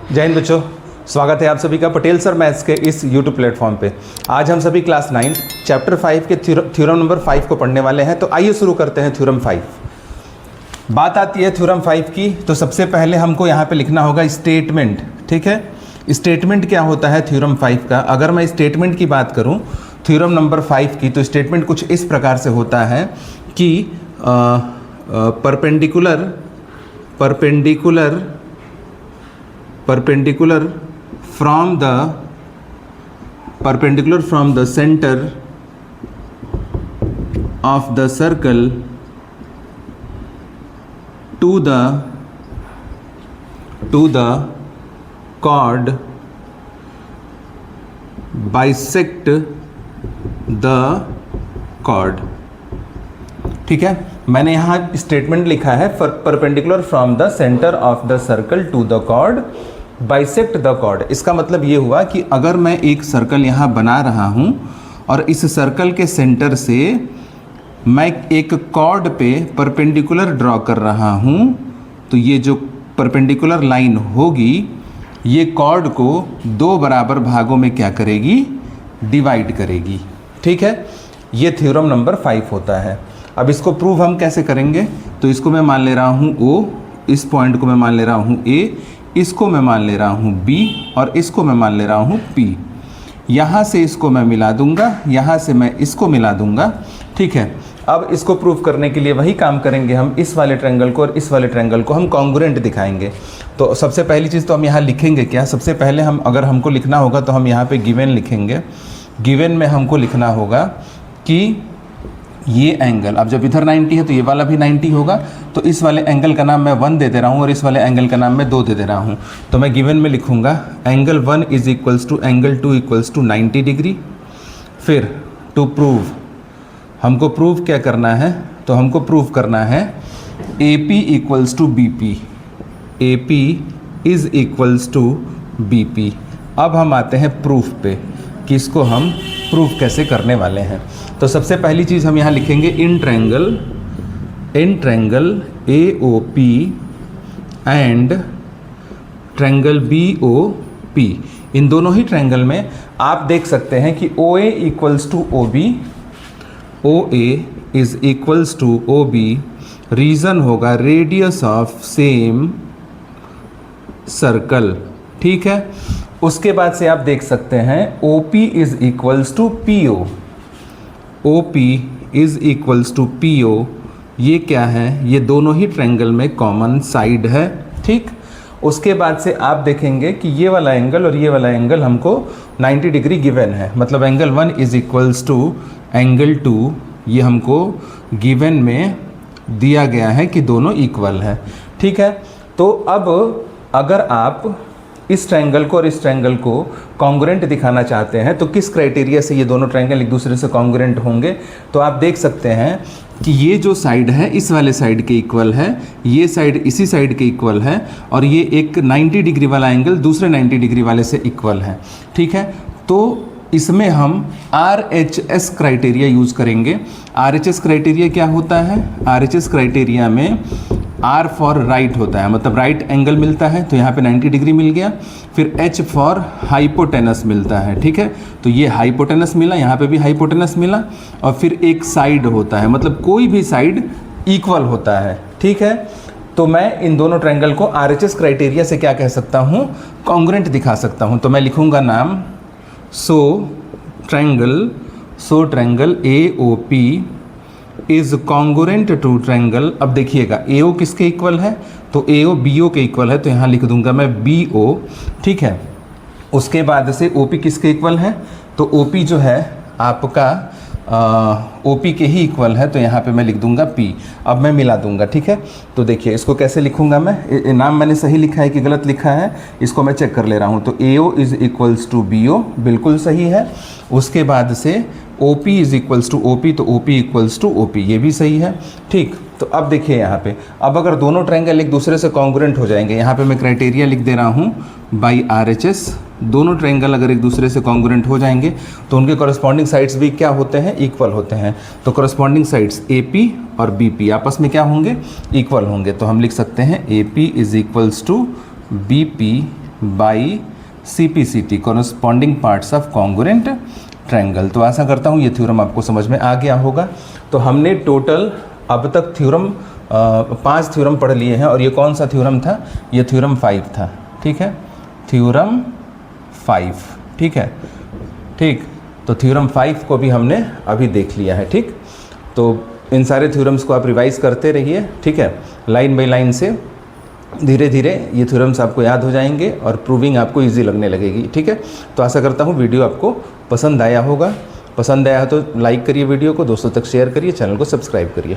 जय हिंद बच्चों, स्वागत है आप सभी का पटेल सर मैथ्स के इस यूट्यूब प्लेटफॉर्म पे। आज हम सभी क्लास 9 चैप्टर 5 के थ्योरम नंबर 5 को पढ़ने वाले हैं। तो आइए शुरू करते हैं थ्योरम 5। बात आती है थ्योरम 5 की, तो सबसे पहले हमको यहाँ पे लिखना होगा स्टेटमेंट। ठीक है, स्टेटमेंट क्या होता है थ्योरम 5 का? अगर मैं स्टेटमेंट की बात करूँ थ्योरम नंबर 5 की, तो स्टेटमेंट कुछ इस प्रकार से होता है कि perpendicular from the center of the circle to the chord bisect the chord। ठीक है, मैंने यहाँ स्टेटमेंट लिखा है perpendicular from the centre of the circle to the chord bisect the chord. इसका मतलब ये हुआ कि अगर मैं एक सर्कल यहाँ बना रहा हूँ और इस सर्कल के सेंटर से मैं एक कॉर्ड पे परपेंडिकुलर ड्रॉ कर रहा हूँ, तो ये जो परपेंडिकुलर लाइन होगी ये कॉर्ड को दो बराबर भागों में क्या करेगी? डिवाइड करेगी। ठीक है, ये थ्योरम नंबर 5 होता है। अब इसको प्रूव हम कैसे करेंगे? तो इसको मैं मान ले रहा हूँ O, इस पॉइंट को मैं मान ले रहा हूँ A, इसको मैं मान ले रहा हूँ B और इसको मैं मान ले रहा हूँ P। यहाँ से इसको मैं मिला दूंगा, यहाँ से मैं इसको मिला दूंगा। ठीक है, अब इसको प्रूव करने के लिए वही काम करेंगे हम, इस वाले ट्रायंगल को और इस वाले ट्रायंगल को हम कॉन्ग्रुएंट दिखाएंगे। तो सबसे पहली चीज़ तो हम यहाँ लिखेंगे क्या? सबसे पहले हम अगर हमको लिखना होगा तो हम यहाँ पे गिवन लिखेंगे। गिवन में हमको लिखना होगा कि ये एंगल, अब जब इधर 90 है तो ये वाला भी 90 होगा, तो इस वाले एंगल का नाम मैं 1 दे दे रहा हूँ और इस वाले एंगल का नाम मैं 2 दे दे रहा हूँ। तो मैं गिवन में लिखूँगा angle 1 is equals to angle 2 equals to 90 degree. फिर टू प्रूव, हमको प्रूव क्या करना है? तो हमको प्रूव करना है AP equals to BP, AP is equals to BP। अब हम आते हैं प्रूफ पे कि इसको हम प्रूफ कैसे करने वाले हैं। तो सबसे पहली चीज़ हम यहाँ लिखेंगे in triangle AOP and triangle BOP, इन दोनों ही ट्रायंगल में आप देख सकते हैं कि OA equals to OB, OA is equals to OB, reason होगा रेडियस ऑफ सेम सर्कल। ठीक है, उसके बाद से आप देख सकते हैं OP is equals to PO, OP is equals to PO। ये क्या है? ये दोनों ही ट्रायंगल में कॉमन साइड है। ठीक, उसके बाद से आप देखेंगे कि ये वाला एंगल और ये वाला एंगल हमको 90 डिग्री गिवन है, मतलब angle 1 is equals to angle 2, ये हमको गिवन में दिया गया है कि दोनों इक्वल है। ठीक है, तो अब अगर आप इस ट्रायंगल को और इस ट्रायंगल को कॉन्ग्रुएंट दिखाना चाहते हैं तो किस क्राइटेरिया से ये दोनों ट्रायंगल एक दूसरे से कॉन्ग्रुएंट होंगे? तो आप देख सकते हैं कि ये जो साइड है इस वाले साइड के इक्वल है, ये साइड इसी साइड के इक्वल है, और ये एक 90 डिग्री वाला एंगल दूसरे 90 डिग्री वाले से इक्वल है। ठीक है, तो इसमें हम RHS क्राइटेरिया यूज़ करेंगे। RHS क्राइटेरिया क्या होता है? RHS क्राइटेरिया में R फॉर राइट होता है, मतलब राइट एंगल मिलता है, तो यहाँ पे 90 डिग्री मिल गया। फिर H फॉर हाइपोटेनस मिलता है। ठीक है, तो ये हाइपोटेनस मिला, यहाँ पे भी हाइपोटेनस मिला, और फिर एक साइड होता है, मतलब कोई भी साइड इक्वल होता है। ठीक है, तो मैं इन दोनों ट्रायंगल को RHS क्राइटेरिया से क्या कह सकता हूँ? कॉन्ग्रुएंट दिखा सकता हूँ। तो मैं लिखूँगा नाम so triangle AOP is congruent to triangle. अब देखिएगा AO किसके इक्वल है? तो AO BO के इक्वल है, तो यहाँ लिख दूंगा मैं BO। ठीक है, उसके बाद से OP किसके इक्वल है? तो OP जो है आपका OP के ही इक्वल है, तो यहाँ पे मैं लिख दूंगा P। अब मैं मिला दूंगा। ठीक है, तो देखिए इसको कैसे लिखूंगा मैं, नाम मैंने सही लिखा है कि गलत लिखा है, इसको मैं चेक कर ले रहा हूँ। तो AO is equals to BO, बिल्कुल सही है। उसके बाद से OP is equals to OP, तो OP इक्वल्स टू OP, ये भी सही है। ठीक, तो अब देखिए यहाँ पे, अब अगर दोनों ट्रायंगल एक दूसरे से कॉन्ग्रुएंट हो जाएंगे, यहाँ पे मैं क्राइटेरिया लिख दे रहा हूँ बाई RHS, दोनों ट्रायंगल अगर एक दूसरे से कॉन्ग्रुएंट हो जाएंगे तो उनके कॉरस्पॉन्डिंग साइड्स भी क्या होते हैं? इक्वल होते हैं। तो कॉरस्पॉन्डिंग साइड्स AP और BP आपस में क्या होंगे? इक्वल होंगे। तो हम लिख सकते हैं AP is equals to BP by CPCT, corresponding parts of congruent triangle. तो आशा करता हूँ ये थ्योरम आपको समझ में आ गया होगा। तो हमने टोटल अब तक थ्योरम 5 थ्योरम पढ़ लिए हैं, और ये कौन सा थ्योरम था? ये थ्योरम 5 था। ठीक है, थ्योरम 5। ठीक है, ठीक। तो थ्योरम 5 को भी हमने अभी देख लिया है। ठीक, तो इन सारे थ्योरम्स को आप रिवाइज करते रहिए। ठीक है, लाइन बाय लाइन से धीरे धीरे ये थ्योरम्स आपको याद हो जाएंगे और प्रूविंग आपको इजी लगने लगेगी। ठीक है, तो आशा करता हूँ वीडियो आपको पसंद आया होगा। पसंद आया तो लाइक करिए वीडियो को, दोस्तों तक शेयर करिए, चैनल को सब्सक्राइब करिए।